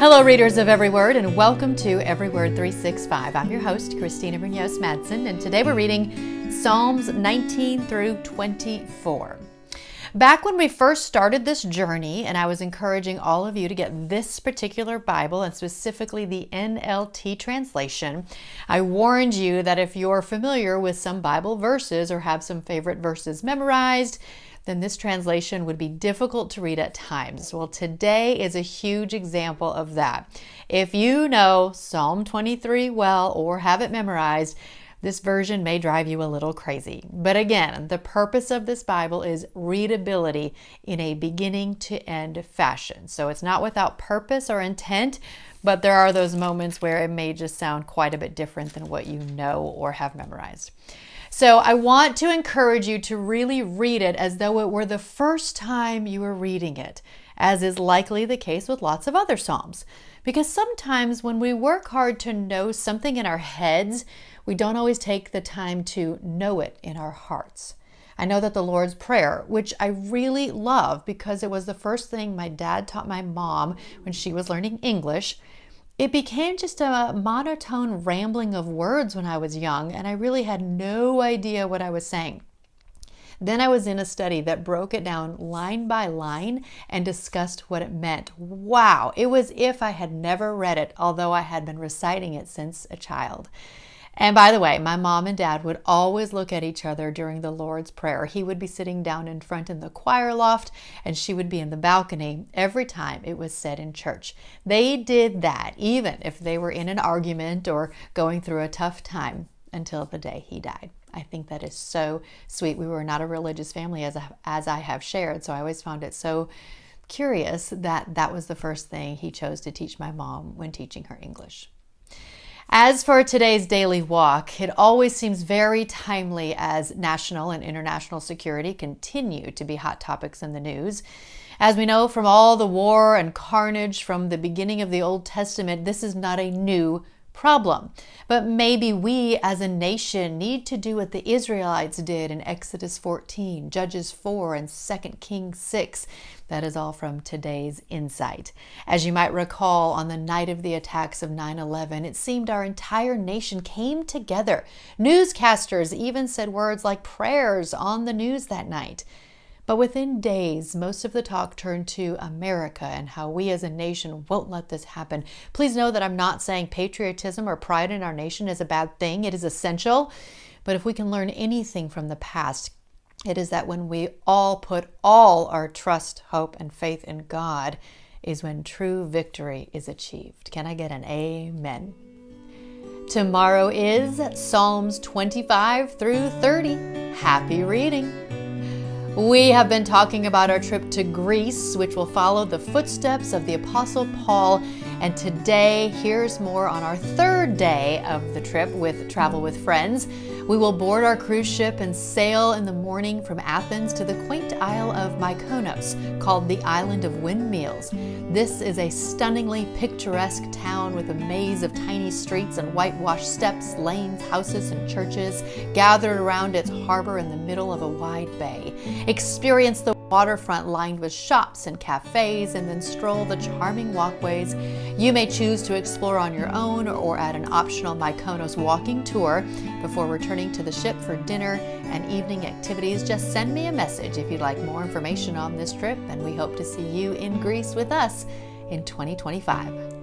Hello, readers of Every Word, and welcome to Every Word 365. I'm your host, Christina Munoz Madsen, and today we're reading Psalms 19 through 24. Back when we first started this journey, and I was encouraging all of you to get this particular Bible, and specifically the NLT translation, I warned you that if you're familiar with some Bible verses or have some favorite verses memorized, then this translation would be difficult to read at times. Well, today is a huge example of that. If you know Psalm 23 well or have it memorized, this version may drive you a little crazy. But again, the purpose of this Bible is readability in a beginning to end fashion. So it's not without purpose or intent, but there are those moments where it may just sound quite a bit different than what you know or have memorized. So I want to encourage you to really read it as though it were the first time you were reading it, as is likely the case with lots of other Psalms. Because sometimes when we work hard to know something in our heads, we don't always take the time to know it in our hearts. I know that the Lord's Prayer, which I really love because it was the first thing my dad taught my mom when she was learning English, it became just a monotone rambling of words when I was young, and I really had no idea what I was saying. Then I was in a study that broke it down line by line and discussed what it meant. Wow, it was as if I had never read it, although I had been reciting it since a child. And by the way, my mom and dad would always look at each other during the Lord's Prayer. He would be sitting down in front in the choir loft, and she would be in the balcony every time it was said in church. They did that even if they were in an argument or going through a tough time until the day he died. I think that is so sweet. We were not a religious family, as I have shared, so I always found it so curious that that was the first thing he chose to teach my mom when teaching her English. As for today's daily walk, it always seems very timely as national and international security continue to be hot topics in the news. As we know from all the war and carnage from the beginning of the Old Testament, this is not a new problem. But maybe we as a nation need to do what the Israelites did in Exodus 14, Judges 4, and 2 Kings 6. That is all from today's Insight. As you might recall, on the night of the attacks of 9/11, it seemed our entire nation came together. Newscasters even said words like prayers on the news that night. But within days, most of the talk turned to America and how we as a nation won't let this happen. Please know that I'm not saying patriotism or pride in our nation is a bad thing. It is essential. But if we can learn anything from the past, it is that when we all put all our trust, hope, and faith in God is when true victory is achieved. Can I get an amen? Tomorrow is Psalms 25 through 30. Happy reading. We have been talking about our trip to Greece, which will follow the footsteps of the Apostle Paul. And today, here's more on our third day of the trip with Travel with Friends. We will board our cruise ship and sail in the morning from Athens to the quaint Isle of Mykonos, called the Island of Windmills. This is a stunningly picturesque town with a maze of tiny streets and whitewashed steps, lanes, houses, and churches gathered around its harbor in the middle of a wide bay. Experience the waterfront lined with shops and cafes, and then stroll the charming walkways. You may choose to explore on your own or at an optional Mykonos walking tour before returning to the ship for dinner and evening activities. Just send me a message if you'd like more information on this trip, and we hope to see you in Greece with us in 2025.